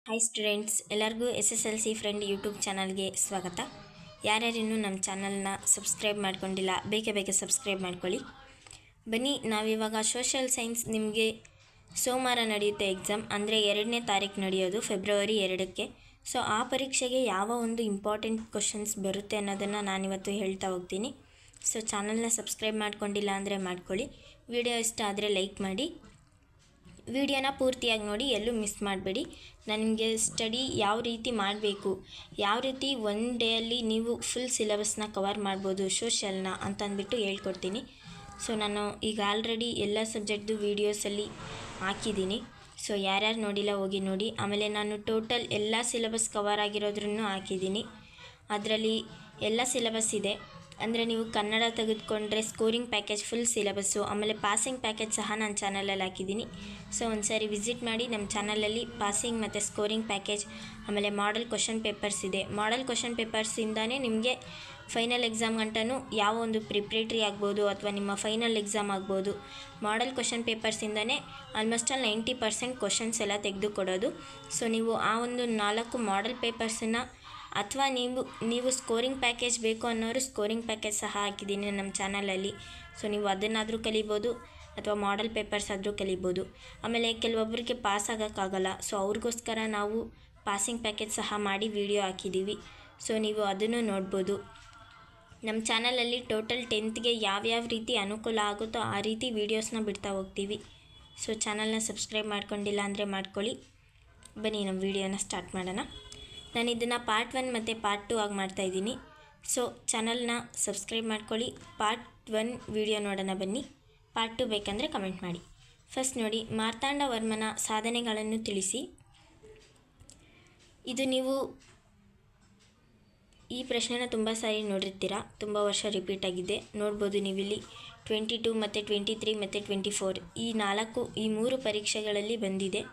Hi students, ಎಲ್ಲರಿಗೂ SSLC friend YouTube ಚಾನಲ್ಗೆ ಸ್ವಾಗತ. ಯಾರ್ಯಾರಿನ್ನೂ ನಮ್ಮ ಚಾನಲ್ನ ಸಬ್ಸ್ಕ್ರೈಬ್ ಮಾಡ್ಕೊಂಡಿಲ್ಲ, ಬೇಗ ಸಬ್ಸ್ಕ್ರೈಬ್ ಮಾಡ್ಕೊಳ್ಳಿ. ಬನ್ನಿ, ನಾವಿವಾಗ ಸೋಷಿಯಲ್ ಸೈನ್ಸ್ ನಿಮಗೆ ಸೋಮವಾರ ನಡೆಯುತ್ತೆ ಎಕ್ಸಾಮ್, ಅಂದರೆ 2ನೇ ತಾರೀಕು ನಡೆಯೋದು, ಫೆಬ್ರವರಿ 2ಕ್ಕೆ. ಸೊ ಆ ಪರೀಕ್ಷೆಗೆ ಯಾವ ಒಂದು ಇಂಪಾರ್ಟೆಂಟ್ ಕ್ವಶನ್ಸ್ ಬರುತ್ತೆ ಅನ್ನೋದನ್ನು ನಾನಿವತ್ತು ಹೇಳ್ತಾ ಹೋಗ್ತೀನಿ. ಸೊ ಚಾನಲ್ನ ಸಬ್ಸ್ಕ್ರೈಬ್ ಮಾಡ್ಕೊಂಡಿಲ್ಲ ಅಂದರೆ ಮಾಡ್ಕೊಳ್ಳಿ. ವಿಡಿಯೋ ಇಷ್ಟ ಆದರೆ ಲೈಕ್ ಮಾಡಿ. ವಿಡಿಯೋನ ಪೂರ್ತಿಯಾಗಿ ನೋಡಿ, ಎಲ್ಲೂ ಮಿಸ್ ಮಾಡಬೇಡಿ. ನಾನು ನಿಮಗೆ ಸ್ಟಡಿ ಯಾವ ರೀತಿ ಮಾಡಬೇಕು, ಯಾವ ರೀತಿ ಒನ್ ಡೇಯಲ್ಲಿ ನೀವು ಫುಲ್ ಸಿಲೆಬಸ್ನ ಕವರ್ ಮಾಡ್ಬೋದು ಸೋಷಿಯಲ್ನ ಅಂತಂದ್ಬಿಟ್ಟು ಹೇಳ್ಕೊಡ್ತೀನಿ. ಸೊ ನಾನು ಈಗ ಆಲ್ರೆಡಿ ಎಲ್ಲ ಸಬ್ಜೆಕ್ಟ್ದು ವೀಡಿಯೋಸಲ್ಲಿ ಹಾಕಿದ್ದೀನಿ. ಸೊ ಯಾರ್ಯಾರು ನೋಡಿಲ್ಲ ಹೋಗಿ ನೋಡಿ. ಆಮೇಲೆ ನಾನು ಟೋಟಲ್ ಎಲ್ಲ ಸಿಲೆಬಸ್ ಕವರ್ ಆಗಿರೋದ್ರೂ ಹಾಕಿದ್ದೀನಿ. ಅದರಲ್ಲಿ ಎಲ್ಲ ಸಿಲೆಬಸ್ ಇದೆ. ಅಂದರೆ ನೀವು ಕನ್ನಡ ತೆಗೆದುಕೊಂಡ್ರೆ ಸ್ಕೋರಿಂಗ್ ಪ್ಯಾಕೇಜ್ ಫುಲ್ ಸಿಲೆಬಸ್ಸು, ಆಮೇಲೆ ಪಾಸಿಂಗ್ ಪ್ಯಾಕೇಜ್ ಸಹ ನನ್ನ ಚಾನಲಲ್ಲಿ ಹಾಕಿದ್ದೀನಿ. ಸೊ ಒಂದು ಸಾರಿ ವಿಸಿಟ್ ಮಾಡಿ. ನಮ್ಮ ಚಾನಲಲ್ಲಿ ಪಾಸಿಂಗ್ ಮತ್ತು ಸ್ಕೋರಿಂಗ್ ಪ್ಯಾಕೇಜ್, ಆಮೇಲೆ ಮಾಡೆಲ್ ಕ್ವಶನ್ ಪೇಪರ್ಸ್ ಇದೆ. ಮಾಡೆಲ್ ಕ್ವಶನ್ ಪೇಪರ್ಸಿಂದನೇ ನಿಮಗೆ ಫೈನಲ್ ಎಕ್ಸಾಮ್ ಗಂಟನೂ ಯಾವ ಒಂದು ಪ್ರಿಪ್ರೇಟ್ರಿ ಆಗ್ಬೋದು ಅಥವಾ ನಿಮ್ಮ ಫೈನಲ್ ಎಕ್ಸಾಮ್ ಆಗ್ಬೋದು, ಮಾಡೆಲ್ ಕ್ವಶನ್ ಪೇಪರ್ಸಿಂದನೇ ಆಲ್ಮೋಸ್ಟ್ ಆಲ್ 90% ಕ್ವಶನ್ಸ್ ಎಲ್ಲ ತೆಗೆದುಕೊಡೋದು. ಸೊ ನೀವು ಆ ಒಂದು 4 ಮಾಡೆಲ್ ಪೇಪರ್ಸನ್ನು ಅಥವಾ ನೀವು ಸ್ಕೋರಿಂಗ್ ಪ್ಯಾಕೇಜ್ ಬೇಕು ಅನ್ನೋರು ಸ್ಕೋರಿಂಗ್ ಪ್ಯಾಕೇಜ್ ಸಹ ಹಾಕಿದ್ದೀನಿ ನಮ್ಮ ಚಾನಲಲ್ಲಿ. ಸೊ ನೀವು ಅದನ್ನಾದರೂ ಕಲಿಬೋದು ಅಥವಾ ಮಾಡೆಲ್ ಪೇಪರ್ಸ್ ಆದರೂ ಕಲಿಬೋದು. ಆಮೇಲೆ ಕೆಲವೊಬ್ಬರಿಗೆ ಪಾಸ್ ಆಗೋಕ್ಕಾಗಲ್ಲ, ಸೊ ಅವ್ರಿಗೋಸ್ಕರ ನಾವು ಪಾಸಿಂಗ್ ಪ್ಯಾಕೇಜ್ ಸಹ ಮಾಡಿ ವಿಡಿಯೋ ಹಾಕಿದ್ದೀವಿ. ಸೊ ನೀವು ಅದನ್ನು ನೋಡ್ಬೋದು. ನಮ್ಮ ಚಾನಲಲ್ಲಿ ಟೋಟಲ್ 10th ಯಾವ್ಯಾವ ರೀತಿ ಅನುಕೂಲ ಆಗುತ್ತೋ ಆ ರೀತಿ ವೀಡಿಯೋಸ್ನ ಬಿಡ್ತಾ ಹೋಗ್ತೀವಿ. ಸೊ ಚಾನಲ್ನ ಸಬ್ಸ್ಕ್ರೈಬ್ ಮಾಡ್ಕೊಂಡಿಲ್ಲ ಅಂದರೆ ಮಾಡ್ಕೊಳ್ಳಿ. ಬನ್ನಿ ನಮ್ಮ ವೀಡಿಯೋನ ಸ್ಟಾರ್ಟ್ ಮಾಡೋಣ. ನಾನು ಇದನ್ನು ಪಾರ್ಟ್ 1 ಮತ್ತು ಪಾರ್ಟ್ 2 ಆಗಿ ಮಾಡ್ತಾಯಿದ್ದೀನಿ. ಸೊ ಚಾನಲ್ನ ಸಬ್ಸ್ಕ್ರೈಬ್ ಮಾಡ್ಕೊಳ್ಳಿ. ಪಾರ್ಟ್ 1 ವಿಡಿಯೋ ನೋಡೋಣ ಬನ್ನಿ. ಪಾರ್ಟ್ 2 ಬೇಕಂದರೆ ಕಮೆಂಟ್ ಮಾಡಿ. ಫಸ್ಟ್ ನೋಡಿ, ಮಾರ್ತಾಂಡ ವರ್ಮನ ಸಾಧನೆಗಳನ್ನು ತಿಳಿಸಿ. ಇದು ನೀವು ಈ ಪ್ರಶ್ನೆನ ತುಂಬ ಸಾರಿ ನೋಡಿರ್ತೀರ, ತುಂಬ ವರ್ಷ ರಿಪೀಟ್ ಆಗಿದೆ. ನೋಡ್ಬೋದು ನೀವಿಲ್ಲಿ 22 ಮತ್ತು 23 ಮತ್ತು 24 ಈ 3 ಪರೀಕ್ಷೆಗಳಲ್ಲಿ ಬಂದಿದೆ.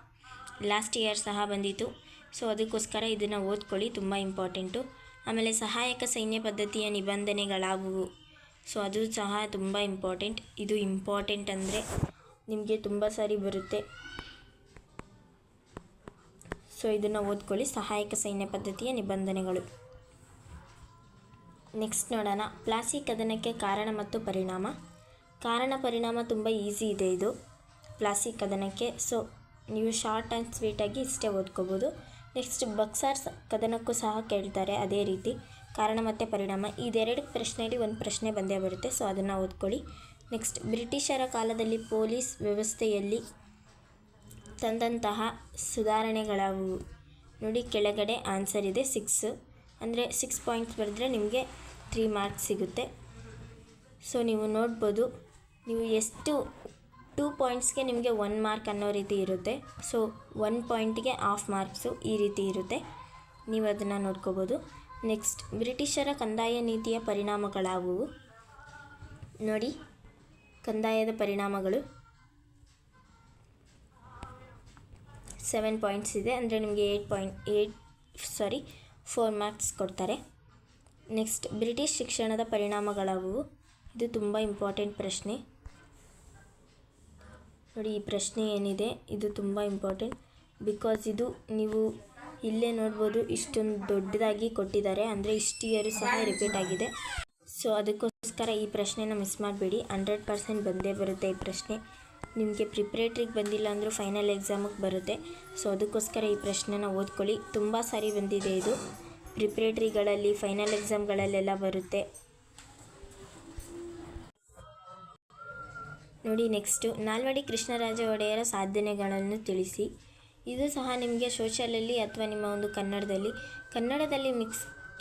ಲಾಸ್ಟ್ ಇಯರ್ ಸಹ ಬಂದಿತ್ತು. ಸೊ ಅದಕ್ಕೋಸ್ಕರ ಇದನ್ನು ಓದ್ಕೊಳ್ಳಿ, ತುಂಬ ಇಂಪಾರ್ಟೆಂಟು. ಆಮೇಲೆ ಸಹಾಯಕ ಸೈನ್ಯ ಪದ್ಧತಿಯ ನಿಬಂಧನೆಗಳಾವುವು? ಸೊ ಅದು ಸಹ ತುಂಬ ಇಂಪಾರ್ಟೆಂಟ್. ಇದು ಇಂಪಾರ್ಟೆಂಟ್ ಅಂದರೆ ನಿಮಗೆ ತುಂಬ ಸಾರಿ ಬರುತ್ತೆ. ಸೊ ಇದನ್ನು ಓದ್ಕೊಳ್ಳಿ, ಸಹಾಯಕ ಸೈನ್ಯ ಪದ್ಧತಿಯ ನಿಬಂಧನೆಗಳು. ನೆಕ್ಸ್ಟ್ ನೋಡೋಣ, ಪ್ಲಾಸಿ ಕದನಕ್ಕೆ ಕಾರಣ ಮತ್ತು ಪರಿಣಾಮ. ಕಾರಣ ಪರಿಣಾಮ ತುಂಬ ಈಸಿ ಇದೆ ಇದು ಪ್ಲಾಸಿ ಕದನಕ್ಕೆ. ಸೊ ನೀವು ಶಾರ್ಟ್ ಆ್ಯಂಡ್ ಸ್ವೀಟಾಗಿ ಇಷ್ಟೇ ಓದ್ಕೋಬೋದು. ನೆಕ್ಸ್ಟ್ ಬಕ್ಸಾರ್ ಕದನಕ್ಕೂ ಸಹ ಕೇಳ್ತಾರೆ ಅದೇ ರೀತಿ, ಕಾರಣ ಮತ್ತು ಪರಿಣಾಮ. ಇದೆರಡು ಪ್ರಶ್ನೆಯಲ್ಲಿ ಒಂದು ಪ್ರಶ್ನೆ ಬಂದೇ ಬರುತ್ತೆ. ಸೊ ಅದನ್ನು ಓದ್ಕೊಳ್ಳಿ. ನೆಕ್ಸ್ಟ್, ಬ್ರಿಟಿಷರ ಕಾಲದಲ್ಲಿ ಪೊಲೀಸ್ ವ್ಯವಸ್ಥೆಯಲ್ಲಿ ತಂದಂತಹ ಸುಧಾರಣೆಗಳಾವುವು? ನೋಡಿ, ಕೆಳಗಡೆ ಆನ್ಸರ್ ಇದೆ 6. ಅಂದರೆ 6 ಪಾಯಿಂಟ್ಸ್ ಬರೆದ್ರೆ ನಿಮಗೆ 3 ಮಾರ್ಕ್ಸ್ ಸಿಗುತ್ತೆ. ಸೊ ನೀವು ನೋಡ್ಬೋದು, ನೀವು ಎಷ್ಟು 2 ಪಾಯಿಂಟ್ಸ್ಗೆ ನಿಮಗೆ 1 ಮಾರ್ಕ್ ಅನ್ನೋ ರೀತಿ ಇರುತ್ತೆ. ಸೊ 1 ಪಾಯಿಂಟ್ಗೆ ಹಾಫ್ ಮಾರ್ಕ್ಸು ಈ ರೀತಿ ಇರುತ್ತೆ. ನೀವು ಅದನ್ನು ನೋಡ್ಕೋಬೋದು. ನೆಕ್ಸ್ಟ್, ಬ್ರಿಟಿಷರ ಕಂದಾಯ ನೀತಿಯ ಪರಿಣಾಮಗಳಾವುವು? ನೋಡಿ, ಕಂದಾಯದ ಪರಿಣಾಮಗಳು 7 ಪಾಯಿಂಟ್ಸ್ ಇದೆ. ಅಂದರೆ ನಿಮಗೆ 4 ಮಾರ್ಕ್ಸ್ ಕೊಡ್ತಾರೆ. ನೆಕ್ಸ್ಟ್, ಬ್ರಿಟಿಷ್ ಶಿಕ್ಷಣದ ಪರಿಣಾಮಗಳಾವುವು? ಇದು ತುಂಬ ಇಂಪಾರ್ಟೆಂಟ್ ಪ್ರಶ್ನೆ. ನೋಡಿ, ಈ ಪ್ರಶ್ನೆ ಏನಿದೆ ಇದು ತುಂಬ ಇಂಪಾರ್ಟೆಂಟ್. ಬಿಕಾಸ್ ಇದು ನೀವು ಇಲ್ಲೇ ನೋಡ್ಬೋದು, ಇಷ್ಟೊಂದು ದೊಡ್ಡದಾಗಿ ಕೊಟ್ಟಿದ್ದಾರೆ. ಅಂದರೆ ಇಷ್ಟು ಇಯರು ಸಹ ರಿಪೀಟ್ ಆಗಿದೆ. ಸೊ ಅದಕ್ಕೋಸ್ಕರ ಈ ಪ್ರಶ್ನೆನ ಮಿಸ್ ಮಾಡಬೇಡಿ. 100% ಬಂದೇ ಬರುತ್ತೆ ಈ ಪ್ರಶ್ನೆ. ನಿಮಗೆ ಪ್ರಿಪ್ರೇಟ್ರಿಗೆ ಬಂದಿಲ್ಲ ಅಂದರೂ ಫೈನಲ್ ಎಕ್ಸಾಮಿಗೆ ಬರುತ್ತೆ. ಸೊ ಅದಕ್ಕೋಸ್ಕರ ಈ ಪ್ರಶ್ನೆನ ಓದ್ಕೊಳ್ಳಿ. ತುಂಬ ಸಾರಿ ಬಂದಿದೆ ಇದು, ಪ್ರಿಪ್ರೇಟ್ರಿಗಳಲ್ಲಿ ಫೈನಲ್ ಎಕ್ಸಾಮ್ಗಳಲ್ಲೆಲ್ಲ ಬರುತ್ತೆ. ನೋಡಿ, ನೆಕ್ಸ್ಟು, ನಾಲ್ವಡಿ ಕೃಷ್ಣರಾಜ ಒಡೆಯರ ಸಾಧನೆಗಳನ್ನು ತಿಳಿಸಿ. ಇದು ಸಹ ನಿಮಗೆ ಸೋಷಿಯಲಲ್ಲಿ ಅಥವಾ ನಿಮ್ಮ ಒಂದು ಕನ್ನಡದಲ್ಲಿ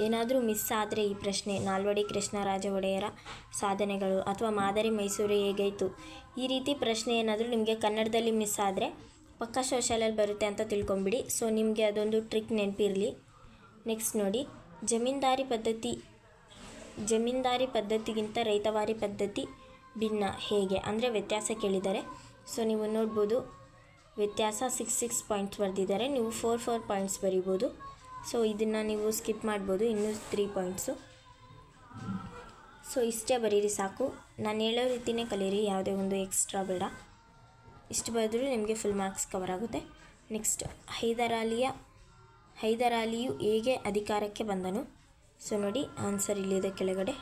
ಏನಾದರೂ ಮಿಸ್ ಆದರೆ ಈ ಪ್ರಶ್ನೆ, ನಾಲ್ವಡಿ ಕೃಷ್ಣರಾಜ ಒಡೆಯರ ಸಾಧನೆಗಳು ಅಥವಾ ಮಾದರಿ ಮೈಸೂರು ಹೇಗಾಯಿತು, ಈ ರೀತಿ ಪ್ರಶ್ನೆ ಏನಾದರೂ ನಿಮಗೆ ಕನ್ನಡದಲ್ಲಿ ಮಿಸ್ ಆದರೆ ಪಕ್ಕಾ ಸೋಷಿಯಲಲ್ಲಿ ಬರುತ್ತೆ ಅಂತ ತಿಳ್ಕೊಂಬಿಡಿ. ಸೊ ನಿಮಗೆ ಅದೊಂದು ಟ್ರಿಕ್ ನೆನಪಿರಲಿ. ನೆಕ್ಸ್ಟ್ ನೋಡಿ, ಜಮೀನ್ದಾರಿ ಪದ್ಧತಿಗಿಂತ ರೈತವಾರಿ ಪದ್ಧತಿ ಭಿನ್ನ ಹೇಗೆ? ಅಂದರೆ ವ್ಯತ್ಯಾಸ ಕೇಳಿದ್ದಾರೆ. ಸೊ ನೀವು ನೋಡ್ಬೋದು, ವ್ಯತ್ಯಾಸ 6 ಪಾಯಿಂಟ್ಸ್ ಬರೆದಿದ್ದಾರೆ. ನೀವು 4 ಪಾಯಿಂಟ್ಸ್ ಬರಿಬೋದು. ಸೊ ಇದನ್ನು ನೀವು ಸ್ಕಿಪ್ ಮಾಡ್ಬೋದು, ಇನ್ನೂ 3 ಪಾಯಿಂಟ್ಸು. ಸೊ ಇಷ್ಟೇ ಬರೀರಿ ಸಾಕು. ನಾನು ಹೇಳೋ ರೀತಿಯೇ ಕಲೀರಿ, ಯಾವುದೇ ಒಂದು ಎಕ್ಸ್ಟ್ರಾ ಬೇಡ. ಇಷ್ಟು ಬರೆದ್ರೂ ನಿಮಗೆ ಫುಲ್ ಮಾರ್ಕ್ಸ್ ಕವರ್ ಆಗುತ್ತೆ. ನೆಕ್ಸ್ಟ್, ಹೈದರಾಲಿಯ ಹೈದರಾಲಿಯು ಹೇಗೆ ಅಧಿಕಾರಕ್ಕೆ ಬಂದನು? ಸೊ ನೋಡಿ ಆನ್ಸರ್ ಇಲ್ಲಿದೆ ಕೆಳಗಡೆ.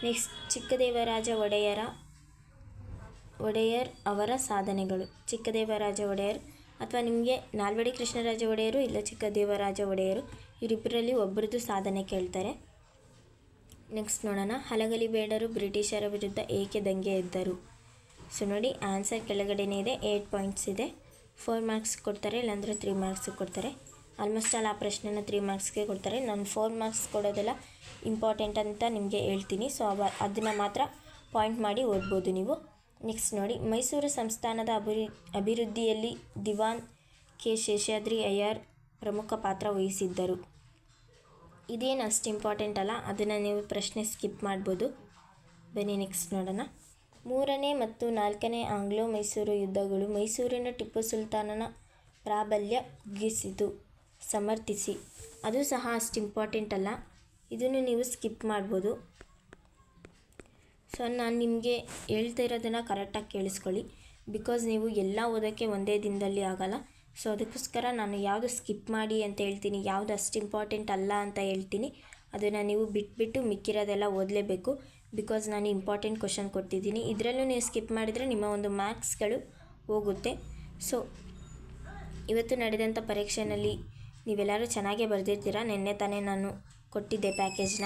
ನೆಕ್ಸ್ಟ್ ಚಿಕ್ಕದೇವರಾಜ ಒಡೆಯರ್ ಅವರ ಸಾಧನೆಗಳು. ಚಿಕ್ಕದೇವರಾಜ ಒಡೆಯರ್ ಅಥವಾ ನಿಮಗೆ ನಾಲ್ವಡಿ ಕೃಷ್ಣರಾಜ ಒಡೆಯರು ಇಲ್ಲ ಚಿಕ್ಕದೇವರಾಜ ಒಡೆಯರು, ಇವರಿಬ್ಬರಲ್ಲಿ ಒಬ್ಬರದ್ದು ಸಾಧನೆ ಕೇಳ್ತಾರೆ. ನೆಕ್ಸ್ಟ್ ನೋಡೋಣ. ಹಲಗಲಿ ಬೇಡರು ಬ್ರಿಟಿಷರ ವಿರುದ್ಧ ಏಕೆ ದಂಗೆ ಎದ್ದರು? ಸೊ ನೋಡಿ ಆನ್ಸರ್ ಕೆಳಗಡೆನೇ ಇದೆ. 8 ಪಾಯಿಂಟ್ಸ್ ಇದೆ. 4 ಮಾರ್ಕ್ಸ್ ಕೊಡ್ತಾರೆ, ಇಲ್ಲಾಂದರೆ 3 ಮಾರ್ಕ್ಸ್ ಕೊಡ್ತಾರೆ. ಆಲ್ಮೋಸ್ಟ್ ಆಲ್ ಆ ಪ್ರಶ್ನೆನ 3 ಮಾರ್ಕ್ಸ್ಗೆ ಕೊಡ್ತಾರೆ. ನಾನು 4 ಮಾರ್ಕ್ಸ್ ಕೊಡೋದೆಲ್ಲ ಇಂಪಾರ್ಟೆಂಟ್ ಅಂತ ನಿಮಗೆ ಹೇಳ್ತೀನಿ. ಸೊ ಅದನ್ನು ಮಾತ್ರ ಪಾಯಿಂಟ್ ಮಾಡಿ ಓದ್ಬೋದು ನೀವು. ನೆಕ್ಸ್ಟ್ ನೋಡಿ. ಮೈಸೂರು ಸಂಸ್ಥಾನದ ಅಭಿವೃದ್ಧಿಯಲ್ಲಿ ದಿವಾನ್ ಕೆ ಶೇಷಾದ್ರಿ ಅಯ್ಯರ್ ಪ್ರಮುಖ ಪಾತ್ರ ವಹಿಸಿದ್ದರು. ಇದೇನು ಅಷ್ಟು ಇಂಪಾರ್ಟೆಂಟ್ ಅಲ್ಲ, ಅದನ್ನು ನೀವು ಪ್ರಶ್ನೆ ಸ್ಕಿಪ್ ಮಾಡ್ಬೋದು. ಬನ್ನಿ ನೆಕ್ಸ್ಟ್ ನೋಡೋಣ. 3ನೇ ಮತ್ತು 4ನೇ ಆಂಗ್ಲೋ ಮೈಸೂರು ಯುದ್ಧಗಳು ಮೈಸೂರಿನ ಟಿಪ್ಪು ಸುಲ್ತಾನನ ಪ್ರಾಬಲ್ಯ ಕುಗ್ಗಿಸಿತು. ಸಮರ್ಥಿಸಿ. ಅದು ಸಹ ಅಷ್ಟು ಇಂಪಾರ್ಟೆಂಟ್ ಅಲ್ಲ, ಇದನ್ನು ನೀವು ಸ್ಕಿಪ್ ಮಾಡ್ಬೋದು. ಸೊ ನಾನು ನಿಮಗೆ ಹೇಳ್ತಾ ಇರೋದನ್ನು ಕರೆಕ್ಟಾಗಿ ಕೇಳಿಸ್ಕೊಳ್ಳಿ, ಬಿಕಾಸ್ ನೀವು ಎಲ್ಲ ಓದೋಕ್ಕೆ ಒಂದೇ ದಿನದಲ್ಲಿ ಆಗೋಲ್ಲ. ಸೊ ಅದಕ್ಕೋಸ್ಕರ ನಾನು ಯಾವುದು ಸ್ಕಿಪ್ ಮಾಡಿ ಅಂತ ಹೇಳ್ತೀನಿ, ಯಾವುದು ಅಷ್ಟು ಇಂಪಾರ್ಟೆಂಟ್ ಅಲ್ಲ ಅಂತ ಹೇಳ್ತೀನಿ, ಅದನ್ನು ನೀವು ಬಿಟ್ಬಿಟ್ಟು ಮಿಕ್ಕಿರೋದೆಲ್ಲ ಓದಲೇಬೇಕು. ಬಿಕಾಸ್ ನಾನು ಇಂಪಾರ್ಟೆಂಟ್ ಕ್ವಶನ್ ಕೊಡ್ತಿದ್ದೀನಿ. ಇದರಲ್ಲೂ ನೀವು ಸ್ಕಿಪ್ ಮಾಡಿದರೆ ನಿಮ್ಮ ಒಂದು ಮಾರ್ಕ್ಸ್ಗಳು ಹೋಗುತ್ತೆ. ಸೊ ಇವತ್ತು ನಡೆದಂಥ ಪರೀಕ್ಷೆಯಲ್ಲಿ ನೀವೆಲ್ಲರೂ ಚೆನ್ನಾಗೇ ಬರೆದಿರ್ತೀರ. ನಿನ್ನೆ ತಾನೇ ನಾನು ಕೊಟ್ಟಿದ್ದೆ ಪ್ಯಾಕೇಜ್ನ,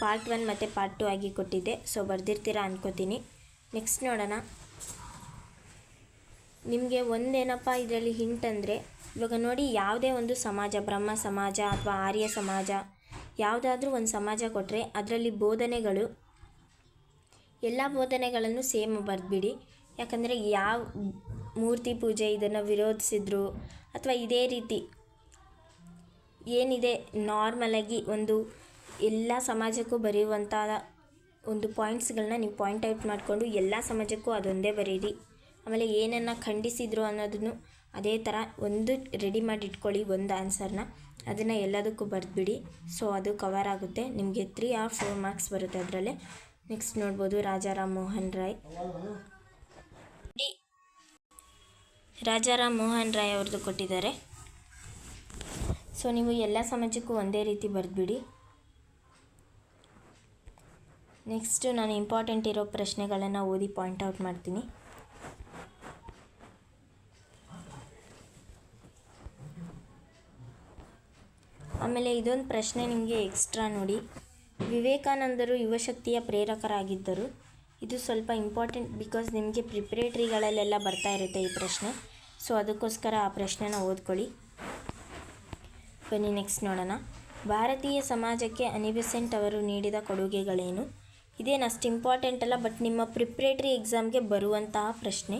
ಪಾರ್ಟ್ 1 ಮತ್ತು ಪಾರ್ಟ್ 2 ಆಗಿ ಕೊಟ್ಟಿದ್ದೆ. ಸೊ ಬರೆದಿರ್ತೀರ ಅನ್ಕೋತೀನಿ. ನೆಕ್ಸ್ಟ್ ನೋಡೋಣ. ನಿಮಗೆ ಒಂದೇನಪ್ಪ ಇದರಲ್ಲಿ ಹಿಂಟ್ ಅಂದರೆ, ಇವಾಗ ನೋಡಿ, ಯಾವುದೇ ಒಂದು ಸಮಾಜ, ಬ್ರಹ್ಮ ಸಮಾಜ ಅಥವಾ ಆರ್ಯ ಸಮಾಜ, ಯಾವುದಾದ್ರೂ ಒಂದು ಸಮಾಜ ಕೊಟ್ಟರೆ ಅದರಲ್ಲಿ ಬೋಧನೆಗಳು, ಎಲ್ಲ ಬೋಧನೆಗಳನ್ನು ಸೇಮ್ ಬರೆದ್ಬಿಡಿ. ಯಾಕಂದರೆ ಯಾವ ಮೂರ್ತಿ ಪೂಜೆ ಇದನ್ನು ವಿರೋಧಿಸಿದ್ರು ಅಥವಾ ಇದೇ ರೀತಿ ಏನಿದೆ ನಾರ್ಮಲಾಗಿ ಒಂದು ಎಲ್ಲ ಸಮಾಜಕ್ಕೂ ಬರೆಯುವಂಥ ಒಂದು ಪಾಯಿಂಟ್ಸ್ಗಳನ್ನ ನೀವು ಪಾಯಿಂಟ್ ಔಟ್ ಮಾಡಿಕೊಂಡು ಎಲ್ಲ ಸಮಾಜಕ್ಕೂ ಅದೊಂದೇ ಬರೀರಿ. ಆಮೇಲೆ ಏನನ್ನು ಖಂಡಿಸಿದ್ರು ಅನ್ನೋದನ್ನು ಅದೇ ಥರ ಒಂದು ರೆಡಿ ಮಾಡಿ ಇಟ್ಕೊಳ್ಳಿ, ಒಂದು ಆನ್ಸರ್ನ, ಅದನ್ನು ಎಲ್ಲದಕ್ಕೂ ಬರೆದ್ಬಿಡಿ. ಸೊ ಅದು ಕವರ್ ಆಗುತ್ತೆ. ನಿಮಗೆ 3 or 4 ಮಾರ್ಕ್ಸ್ ಬರುತ್ತೆ ಅದರಲ್ಲೇ. ನೆಕ್ಸ್ಟ್ ನೋಡ್ಬೋದು. ರಾಜಾರಾಮ್ ಮೋಹನ್ ರಾಯ್ ಅವ್ರದ್ದು ಕೊಟ್ಟಿದ್ದಾರೆ. ಸೊ ನೀವು ಎಲ್ಲ ಸಮಾಜಕ್ಕೂ ಒಂದೇ ರೀತಿ ಬರೆದ್ಬಿಡಿ. ನೆಕ್ಸ್ಟು ನಾನು ಇಂಪಾರ್ಟೆಂಟ್ ಇರೋ ಪ್ರಶ್ನೆಗಳನ್ನು ಓದಿ ಪಾಯಿಂಟ್ ಔಟ್ ಮಾಡ್ತೀನಿ. ಆಮೇಲೆ ಇದೊಂದು ಪ್ರಶ್ನೆ ನಿಮಗೆ ಎಕ್ಸ್ಟ್ರಾ ನೋಡಿ. ವಿವೇಕಾನಂದರು ಯುವಶಕ್ತಿಯ ಪ್ರೇರಕರಾಗಿದ್ದರು. ಇದು ಸ್ವಲ್ಪ ಇಂಪಾರ್ಟೆಂಟ್, ಬಿಕಾಸ್ ನಿಮಗೆ ಪ್ರಿಪ್ರೇಟ್ರಿಗಳಲ್ಲೆಲ್ಲ ಬರ್ತಾ ಇರುತ್ತೆ ಈ ಪ್ರಶ್ನೆ. ಸೊ ಅದಕ್ಕೋಸ್ಕರ ಆ ಪ್ರಶ್ನೆನ ಓದ್ಕೊಳ್ಳಿ. ಬನ್ನಿ ನೆಕ್ಸ್ಟ್ ನೋಡೋಣ. ಭಾರತೀಯ ಸಮಾಜಕ್ಕೆ ಅನಿ ಬೆಸೆಂಟ್ ಅವರು ನೀಡಿದ ಕೊಡುಗೆಗಳೇನು? ಇದೇನು ಅಷ್ಟು ಇಂಪಾರ್ಟೆಂಟ್ ಅಲ್ಲ, ಬಟ್ ನಿಮ್ಮ ಪ್ರಿಪ್ರೇಟ್ರಿ ಎಕ್ಸಾಮ್ಗೆ ಬರುವಂತಹ ಪ್ರಶ್ನೆ.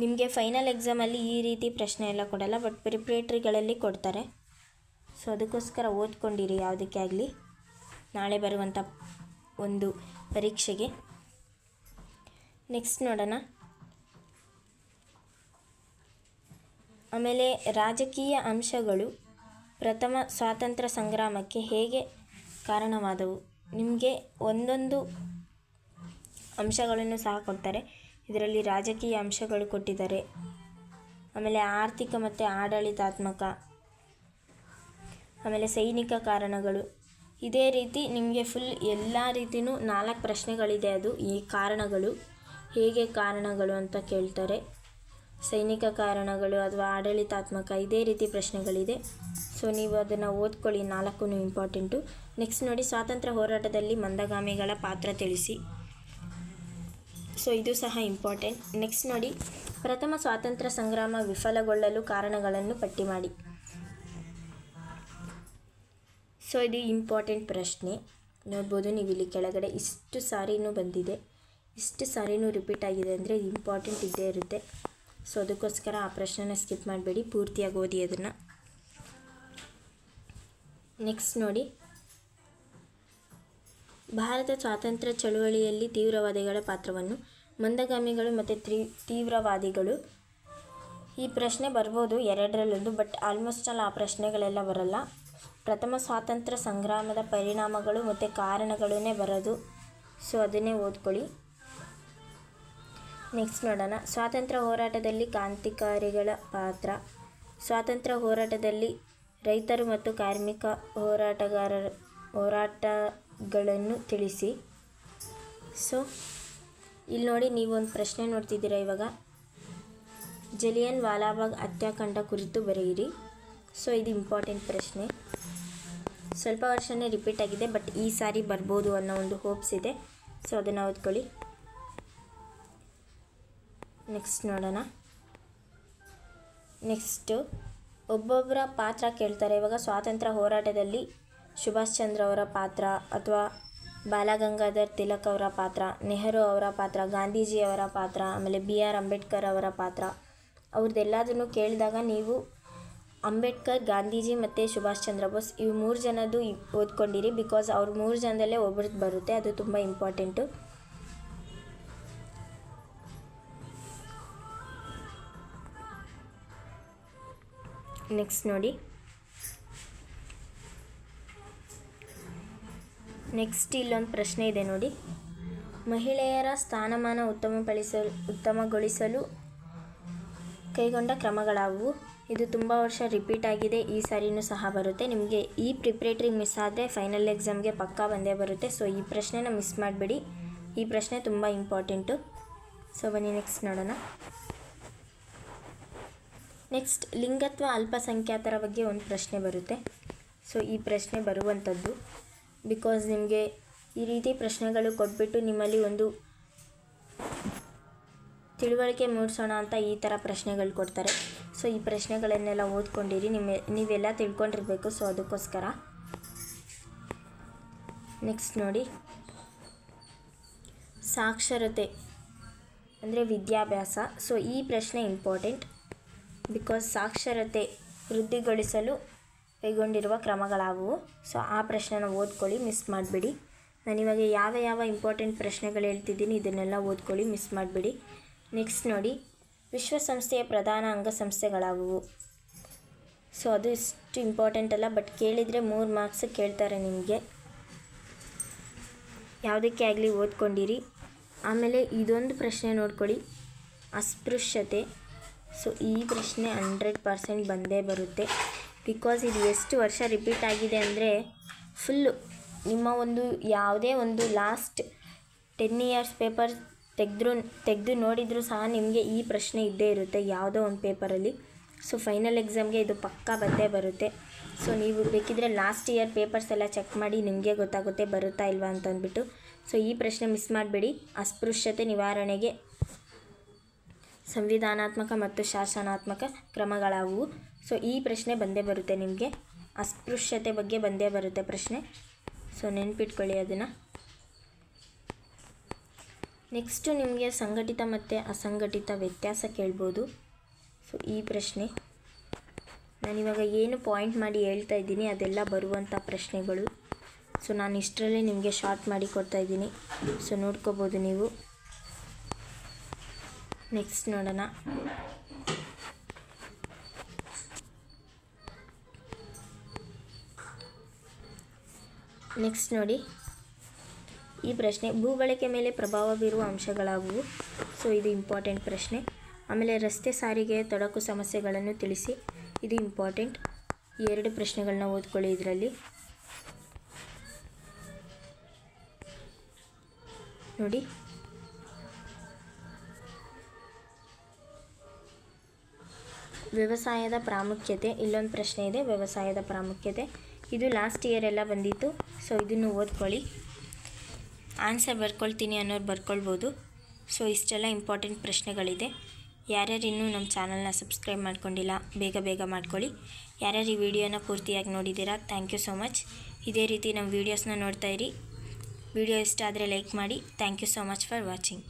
ನಿಮಗೆ ಫೈನಲ್ ಎಕ್ಸಾಮಲ್ಲಿ ಈ ರೀತಿ ಪ್ರಶ್ನೆ ಎಲ್ಲ ಕೊಡಲ್ಲ, ಬಟ್ ಪ್ರಿಪ್ರೇಟ್ರಿಗಳಲ್ಲಿ ಕೊಡ್ತಾರೆ. ಸೊ ಅದಕ್ಕೋಸ್ಕರ ಓದ್ಕೊಂಡಿರಿ ಯಾವುದಕ್ಕೆ ಆಗಲಿ, ನಾಳೆ ಬರುವಂಥ ಒಂದು ಪರೀಕ್ಷೆಗೆ. ನೆಕ್ಸ್ಟ್ ನೋಡೋಣ. ಆಮೇಲೆ ರಾಜಕೀಯ ಅಂಶಗಳು ಪ್ರಥಮ ಸ್ವಾತಂತ್ರ್ಯ ಸಂಗ್ರಾಮಕ್ಕೆ ಹೇಗೆ ಕಾರಣವಾದವು? ನಿಮಗೆ ಒಂದೊಂದು ಅಂಶಗಳನ್ನು ಸಹ ಕೊಡ್ತಾರೆ. ಇದರಲ್ಲಿ ರಾಜಕೀಯ ಅಂಶಗಳು ಕೊಟ್ಟಿದ್ದಾರೆ, ಆಮೇಲೆ ಆರ್ಥಿಕ ಮತ್ತು ಆಡಳಿತಾತ್ಮಕ, ಆಮೇಲೆ ಸೈನಿಕ ಕಾರಣಗಳು. ಇದೇ ರೀತಿ ನಿಮಗೆ ಫುಲ್ ಎಲ್ಲ ರೀತಿಯೂ 4 ಪ್ರಶ್ನೆಗಳಿದೆ. ಅದು ಈ ಕಾರಣಗಳು, ಹೇಗೆ ಕಾರಣಗಳು ಅಂತ ಕೇಳ್ತಾರೆ, ಸೈನಿಕ ಕಾರಣಗಳು ಅಥವಾ ಆಡಳಿತಾತ್ಮಕ, ಇದೇ ರೀತಿ ಪ್ರಶ್ನೆಗಳಿದೆ. ಸೊ ನೀವು ಅದನ್ನು ಓದ್ಕೊಳ್ಳಿ, 4 ಇಂಪಾರ್ಟೆಂಟು. ನೆಕ್ಸ್ಟ್ ನೋಡಿ. ಸ್ವಾತಂತ್ರ್ಯ ಹೋರಾಟದಲ್ಲಿ ಮಂದಗಾಮಿಗಳ ಪಾತ್ರ ತಿಳಿಸಿ. ಸೊ ಇದು ಸಹ ಇಂಪಾರ್ಟೆಂಟ್. ನೆಕ್ಸ್ಟ್ ನೋಡಿ. ಪ್ರಥಮ ಸ್ವಾತಂತ್ರ್ಯ ಸಂಗ್ರಾಮ ವಿಫಲಗೊಳ್ಳಲು ಕಾರಣಗಳನ್ನು ಪಟ್ಟಿ ಮಾಡಿ. ಸೊ ಇದು ಇಂಪಾರ್ಟೆಂಟ್ ಪ್ರಶ್ನೆ. ನೋಡ್ಬೋದು ನೀವು ಇಲ್ಲಿ ಕೆಳಗಡೆ ಇಷ್ಟು ಸಾರಿನೂ ಬಂದಿದೆ, ಇಷ್ಟು ಸಾರಿನೂ ರಿಪೀಟ್ ಆಗಿದೆ ಅಂದರೆ ಇಂಪಾರ್ಟೆಂಟ್ ಇದ್ದೇ ಇರುತ್ತೆ. ಸೊ ಅದಕ್ಕೋಸ್ಕರ ಆ ಪ್ರಶ್ನೆನ ಸ್ಕಿಪ್ ಮಾಡಬೇಡಿ, ಪೂರ್ತಿಯಾಗಿ ಓದಿ ಅದನ್ನು. ನೆಕ್ಸ್ಟ್ ನೋಡಿ. ಭಾರತ ಸ್ವಾತಂತ್ರ್ಯ ಚಳುವಳಿಯಲ್ಲಿ ತೀವ್ರವಾದಿಗಳ ಪಾತ್ರವನ್ನು, ಮಂದಗಾಮಿಗಳು ಮತ್ತು ತೀವ್ರವಾದಿಗಳು. ಈ ಪ್ರಶ್ನೆ ಬರ್ಬೋದು 2ರಲ್ಲೊಂದು, ಬಟ್ ಆಲ್ಮೋಸ್ಟ್ ಆಲ್ ಆ ಪ್ರಶ್ನೆಗಳೆಲ್ಲ ಬರಲ್ಲ. ಪ್ರಥಮ ಸ್ವಾತಂತ್ರ್ಯ ಸಂಗ್ರಾಮದ ಪರಿಣಾಮಗಳು ಮತ್ತು ಕಾರಣಗಳನ್ನೇ ಬರೋದು. ಸೊ ಅದನ್ನೇ ಓದ್ಕೊಳ್ಳಿ. ನೆಕ್ಸ್ಟ್ ನೋಡೋಣ. ಸ್ವಾತಂತ್ರ್ಯ ಹೋರಾಟದಲ್ಲಿ ಕ್ರಾಂತಿಕಾರಿಗಳ ಪಾತ್ರ. ಸ್ವಾತಂತ್ರ್ಯ ಹೋರಾಟದಲ್ಲಿ ರೈತರು ಮತ್ತು ಕಾರ್ಮಿಕ ಹೋರಾಟಗಳನ್ನು ತಿಳಿಸಿ. ಸೊ ಇಲ್ಲಿ ನೋಡಿ, ನೀವು ಒಂದು ಪ್ರಶ್ನೆ ನೋಡ್ತಿದ್ದೀರಾ ಇವಾಗ. ಜಲಿಯನ್ ವಾಲಾಬಾಗ್ ಹತ್ಯಾಕಾಂಡ ಕುರಿತು ಬರೆಯಿರಿ. ಸೊ ಇದು ಇಂಪಾರ್ಟೆಂಟ್ ಪ್ರಶ್ನೆ. ಸ್ವಲ್ಪ ವರ್ಷನೇ ರಿಪೀಟ್ ಆಗಿದೆ, ಬಟ್ ಈ ಸಾರಿ ಬರ್ಬೋದು ಅನ್ನೋ ಒಂದು ಹೋಪ್ಸ್ ಇದೆ. ಸೊ ಅದನ್ನು ಓದ್ಕೊಳ್ಳಿ. ನೆಕ್ಸ್ಟ್ ನೋಡೋಣ. ನೆಕ್ಸ್ಟು ಒಬ್ಬೊಬ್ಬರ ಪಾತ್ರ ಕೇಳ್ತಾರೆ. ಇವಾಗ ಸ್ವಾತಂತ್ರ್ಯ ಹೋರಾಟದಲ್ಲಿ ಸುಭಾಷ್ ಚಂದ್ರ ಅವರ ಪಾತ್ರ, ಅಥವಾ ಬಾಲಗಂಗಾಧರ್ ತಿಲಕ್ ಅವರ ಪಾತ್ರ, ನೆಹರು ಅವರ ಪಾತ್ರ, ಗಾಂಧೀಜಿ ಅವರ ಪಾತ್ರ, ಆಮೇಲೆ BR ಅಂಬೇಡ್ಕರ್ ಅವರ ಪಾತ್ರ, ಅವ್ರದ್ದೆಲ್ಲದನ್ನು ಕೇಳಿದಾಗ ನೀವು ಅಂಬೇಡ್ಕರ್, ಗಾಂಧೀಜಿ ಮತ್ತು ಸುಭಾಷ್ ಚಂದ್ರ ಬೋಸ್ ಇವು 3 ಜನದ್ದು ಓದ್ಕೊಂಡಿರಿ. ಬಿಕಾಸ್ ಅವ್ರ 3 ಜನದಲ್ಲೇ ಒಬ್ರದ್ದು ಬರುತ್ತೆ, ಅದು ತುಂಬ ಇಂಪಾರ್ಟೆಂಟು. ನೆಕ್ಸ್ಟ್ ನೋಡಿ. ನೆಕ್ಸ್ಟ್ ಇಲ್ಲೊಂದು ಪ್ರಶ್ನೆ ಇದೆ ನೋಡಿ. ಮಹಿಳೆಯರ ಸ್ಥಾನಮಾನ ಉತ್ತಮಗೊಳಿಸಲು ಕೈಗೊಂಡ ಕ್ರಮಗಳಾವುವು? ಇದು ತುಂಬ ವರ್ಷ ರಿಪೀಟ್ ಆಗಿದೆ, ಈ ಸಾರಿನೂ ಸಹ ಬರುತ್ತೆ. ನಿಮಗೆ ಈ ಪ್ರಿಪ್ರೇಟ್ರಿಗೆ ಮಿಸ್ ಆದರೆ ಫೈನಲ್ ಎಕ್ಸಾಮ್ಗೆ ಪಕ್ಕಾ ಬಂದೇ ಬರುತ್ತೆ. ಸೊ ಈ ಪ್ರಶ್ನೆನ ಮಿಸ್ ಮಾಡಬೇಡಿ, ಈ ಪ್ರಶ್ನೆ ತುಂಬ ಇಂಪಾರ್ಟೆಂಟು. ಸೊ ಬನ್ನಿ ನೆಕ್ಸ್ಟ್ ನೋಡೋಣ. ನೆಕ್ಸ್ಟ್ ಲಿಂಗತ್ವ ಅಲ್ಪಸಂಖ್ಯಾತರ ಬಗ್ಗೆ ಒಂದು ಪ್ರಶ್ನೆ ಬರುತ್ತೆ. ಸೊ ಈ ಪ್ರಶ್ನೆ ಬರುವಂಥದ್ದು ಬಿಕಾಸ್ ನಿಮಗೆ ಈ ರೀತಿ ಪ್ರಶ್ನೆಗಳು ಕೊಟ್ಬಿಟ್ಟು ನಿಮ್ಮಲ್ಲಿ ಒಂದು ತಿಳುವಳಿಕೆ ಮೂಡಿಸೋಣ ಅಂತ ಈ ಥರ ಪ್ರಶ್ನೆಗಳು ಕೊಡ್ತಾರೆ. ಸೊ ಈ ಪ್ರಶ್ನೆಗಳನ್ನೆಲ್ಲ ಓದ್ಕೊಂಡಿರಿ, ನೀವೆಲ್ಲ ತಿಳ್ಕೊಂಡಿರಬೇಕು. ಸೊ ಅದಕ್ಕೋಸ್ಕರ ನೆಕ್ಸ್ಟ್ ನೋಡಿ. ಸಾಕ್ಷರತೆ ಅಂದರೆ ವಿದ್ಯಾಭ್ಯಾಸ. ಸೊ ಈ ಪ್ರಶ್ನೆ ಇಂಪಾರ್ಟೆಂಟ್ ಬಿಕಾಸ್ ಸಾಕ್ಷರತೆ ವೃದ್ಧಿಗೊಳಿಸಲು ಕೈಗೊಂಡಿರುವ ಕ್ರಮಗಳಾವುವು? ಸೊ ಆ ಪ್ರಶ್ನೆನ ಓದ್ಕೊಳ್ಳಿ, ಮಿಸ್ ಮಾಡಬೇಡಿ. ನಾನಿವಾಗ ಯಾವ ಇಂಪಾರ್ಟೆಂಟ್ ಪ್ರಶ್ನೆಗಳು ಹೇಳ್ತಿದ್ದೀನಿ ಇದನ್ನೆಲ್ಲ ಓದ್ಕೊಳ್ಳಿ, ಮಿಸ್ ಮಾಡಬೇಡಿ. ನೆಕ್ಸ್ಟ್ ನೋಡಿ. ವಿಶ್ವಸಂಸ್ಥೆಯ ಪ್ರಧಾನ ಅಂಗಸಂಸ್ಥೆಗಳಾವುವು? ಸೊ ಅದು ಇಷ್ಟು ಇಂಪಾರ್ಟೆಂಟ್ ಅಲ್ಲ, ಬಟ್ ಕೇಳಿದರೆ 3 ಮಾರ್ಕ್ಸ್ ಕೇಳ್ತಾರೆ ನಿಮಗೆ. ಯಾವುದಕ್ಕೆ ಆಗಲಿ ಓದ್ಕೊಂಡಿರಿ. ಆಮೇಲೆ ಇದೊಂದು ಪ್ರಶ್ನೆ ನೋಡ್ಕೊಳ್ಳಿ, ಅಸ್ಪೃಶ್ಯತೆ. ಸೊ ಈ ಪ್ರಶ್ನೆ 100% ಬಂದೇ ಬರುತ್ತೆ. ಬಿಕಾಸ್ ಇದು ಎಷ್ಟು ವರ್ಷ ರಿಪೀಟ್ ಆಗಿದೆ ಅಂದರೆ ಫುಲ್ಲು ನಿಮ್ಮ ಒಂದು ಯಾವುದೇ ಒಂದು ಲಾಸ್ಟ್ 10 ಇಯರ್ಸ್ ಪೇಪರ್ ತೆಗೆದು ನೋಡಿದರೂ ಸಹ ನಿಮಗೆ ಈ ಪ್ರಶ್ನೆ ಇದ್ದೇ ಇರುತ್ತೆ ಯಾವುದೋ ಒಂದು ಪೇಪರಲ್ಲಿ. ಸೊ ಫೈನಲ್ ಎಕ್ಸಾಮ್ಗೆ ಇದು ಪಕ್ಕಾ ಬಂದೇ ಬರುತ್ತೆ. ಸೊ ನೀವು ಬೇಕಿದ್ರೆ ಲಾಸ್ಟ್ ಇಯರ್ ಪೇಪರ್ಸ್ ಎಲ್ಲ ಚೆಕ್ ಮಾಡಿ ನಿಮಗೆ ಗೊತ್ತಾಗುತ್ತೆ ಬರುತ್ತಾ ಇಲ್ವಾ ಅಂತ ಅಂದ್ಬಿಟ್ಟು. ಸೊ ಈ ಪ್ರಶ್ನೆ ಮಿಸ್ ಮಾಡಬೇಡಿ. ಅಸ್ಪೃಶ್ಯತೆ ನಿವಾರಣೆಗೆ ಸಂವಿಧಾನಾತ್ಮಕ ಮತ್ತು ಶಾಸನಾತ್ಮಕ ಕ್ರಮಗಳಾವುವು? ಸೊ ಈ ಪ್ರಶ್ನೆ ಬಂದೇ ಬರುತ್ತೆ ನಿಮಗೆ. ಅಸ್ಪೃಶ್ಯತೆ ಬಗ್ಗೆ ಬಂದೇ ಬರುತ್ತೆ ಪ್ರಶ್ನೆ. ಸೊ ನೆನ್ಪಿಟ್ಕೊಳ್ಳಿ ಅದನ್ನು. ನೆಕ್ಸ್ಟು ನಿಮಗೆ ಸಂಘಟಿತ ಮತ್ತು ಅಸಂಘಟಿತ ವ್ಯತ್ಯಾಸ ಕೇಳ್ಬೋದು. ಸೊ ಈ ಪ್ರಶ್ನೆ ನಾನಿವಾಗ ಏನು ಪಾಯಿಂಟ್ ಮಾಡಿ ಹೇಳ್ತಾ ಇದ್ದೀನಿ ಅದೆಲ್ಲ ಬರುವಂಥ ಪ್ರಶ್ನೆಗಳು. ಸೊ ನಾನು ಇಷ್ಟರಲ್ಲೇ ನಿಮಗೆ ಶಾರ್ಟ್ ಮಾಡಿ ಕೊಡ್ತಾ ಇದ್ದೀನಿ. ಸೊ ನೋಡ್ಕೋಬೋದು ನೀವು. ನೆಕ್ಸ್ಟ್ ನೋಡೋಣ. ನೆಕ್ಸ್ಟ್ ನೋಡಿ. ಈ ಪ್ರಶ್ನೆ ಭೂಬಳಕೆ ಮೇಲೆ ಪ್ರಭಾವ ಬೀರುವ ಅಂಶಗಳಾವುವು? ಸೊ ಇದು ಇಂಪಾರ್ಟೆಂಟ್ ಪ್ರಶ್ನೆ. ಆಮೇಲೆ ರಸ್ತೆ ಸಾರಿಗೆ ತೊಡಕು ಸಮಸ್ಯೆಗಳನ್ನು ತಿಳಿಸಿ. ಇದು ಇಂಪಾರ್ಟೆಂಟ್. ಈ 2 ಪ್ರಶ್ನೆಗಳನ್ನ ಓದ್ಕೊಳ್ಳಿ ಇದರಲ್ಲಿ. ನೋಡಿ. ವ್ಯವಸಾಯದ ಪ್ರಾಮುಖ್ಯತೆ. ಇಲ್ಲೊಂದು ಪ್ರಶ್ನೆ ಇದೆ, ವ್ಯವಸಾಯದ ಪ್ರಾಮುಖ್ಯತೆ. ಇದು ಲಾಸ್ಟ್ ಇಯರ್ ಎಲ್ಲ ಬಂದಿತ್ತು. ಸೊ ಇದನ್ನು ಓದ್ಕೊಳ್ಳಿ. ಆನ್ಸರ್ ಬರ್ಕೊಳ್ತೀನಿ ಅನ್ನೋರು ಬರ್ಕೊಳ್ಬೋದು. ಸೊ ಇಷ್ಟೆಲ್ಲ ಇಂಪಾರ್ಟೆಂಟ್ ಪ್ರಶ್ನೆಗಳಿದೆ. ಯಾರ್ಯಾರು ಇನ್ನೂ ನಮ್ಮ ಚಾನಲ್ನ ಸಬ್ಸ್ಕ್ರೈಬ್ ಮಾಡ್ಕೊಂಡಿಲ್ಲ ಬೇಗ ಮಾಡ್ಕೊಳ್ಳಿ. ಯಾರ್ಯಾರು ಈ ವಿಡಿಯೋನ ಪೂರ್ತಿಯಾಗಿ ನೋಡಿದ್ದೀರಾ, ಥ್ಯಾಂಕ್ ಯು ಸೋ ಮಚ್. ಇದೇ ರೀತಿ ನಮ್ಮ ವೀಡಿಯೋಸ್ನ ನೋಡ್ತಾಯಿರಿ. ವಿಡಿಯೋ ಇಷ್ಟ ಆದರೆ ಲೈಕ್ ಮಾಡಿ. Thank you so much for watching.